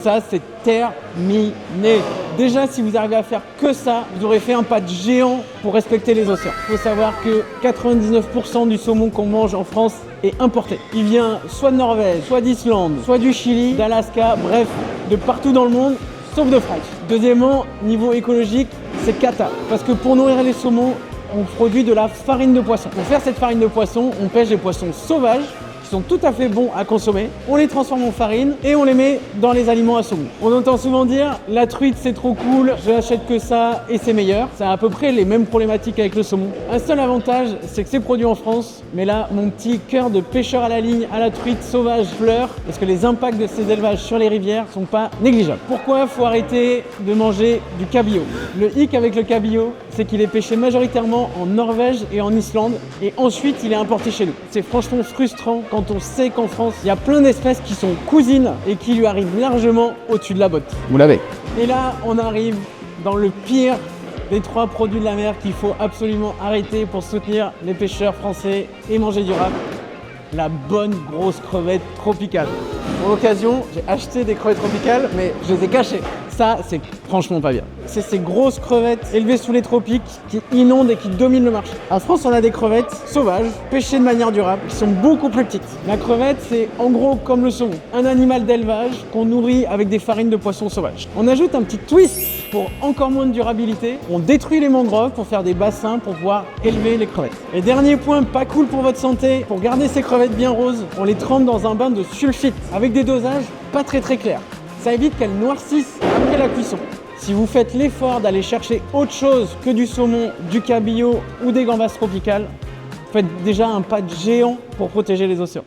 Ça, c'est terminé. Déjà, si vous arrivez à faire que ça, vous aurez fait un pas de géant pour respecter les océans. Il faut savoir que 99% du saumon qu'on mange en France est importé. Il vient soit de Norvège, soit d'Islande, soit du Chili, d'Alaska, bref, de partout dans le monde, sauf de France. Deuxièmement, niveau écologique, c'est cata. Parce que pour nourrir les saumons, on produit de la farine de poisson. Pour faire cette farine de poisson, on pêche des poissons sauvages qui sont tout à fait bons à consommer. On les transforme en farine et on les met dans les aliments à saumon. On entend souvent dire la truite c'est trop cool, je n'achète que ça et c'est meilleur. Ça a à peu près les mêmes problématiques avec le saumon. Un seul avantage, c'est que c'est produit en France, mais là mon petit cœur de pêcheur à la ligne à la truite sauvage pleure parce que les impacts de ces élevages sur les rivières sont pas négligeables. Pourquoi faut arrêter de manger du cabillaud? Le hic avec le cabillaud, c'est qu'il est pêché majoritairement en Norvège et en Islande et ensuite il est importé chez nous. C'est franchement frustrant quand on sait qu'en France, il y a plein d'espèces qui sont cousines et qui lui arrivent largement au-dessus de la botte. Vous l'avez. Et là, on arrive dans le pire des 3 produits de la mer qu'il faut absolument arrêter pour soutenir les pêcheurs français et manger durable. La bonne grosse crevette tropicale. Pour l'occasion, j'ai acheté des crevettes tropicales, mais je les ai cachées. Ça, c'est franchement pas bien. C'est ces grosses crevettes élevées sous les tropiques qui inondent et qui dominent le marché. En France, on a des crevettes sauvages, pêchées de manière durable, qui sont beaucoup plus petites. La crevette, c'est en gros comme le saumon, un animal d'élevage qu'on nourrit avec des farines de poissons sauvages. On ajoute un petit twist pour encore moins de durabilité. On détruit les mangroves pour faire des bassins pour pouvoir élever les crevettes. Et dernier point, pas cool pour votre santé, pour garder ces crevettes bien roses, on les trempe dans un bain de sulfite avec des dosages pas très clairs. Ça évite qu'elles noircissent après la cuisson. Si vous faites l'effort d'aller chercher autre chose que du saumon, du cabillaud ou des gambas tropicales, faites déjà un pas de géant pour protéger les océans.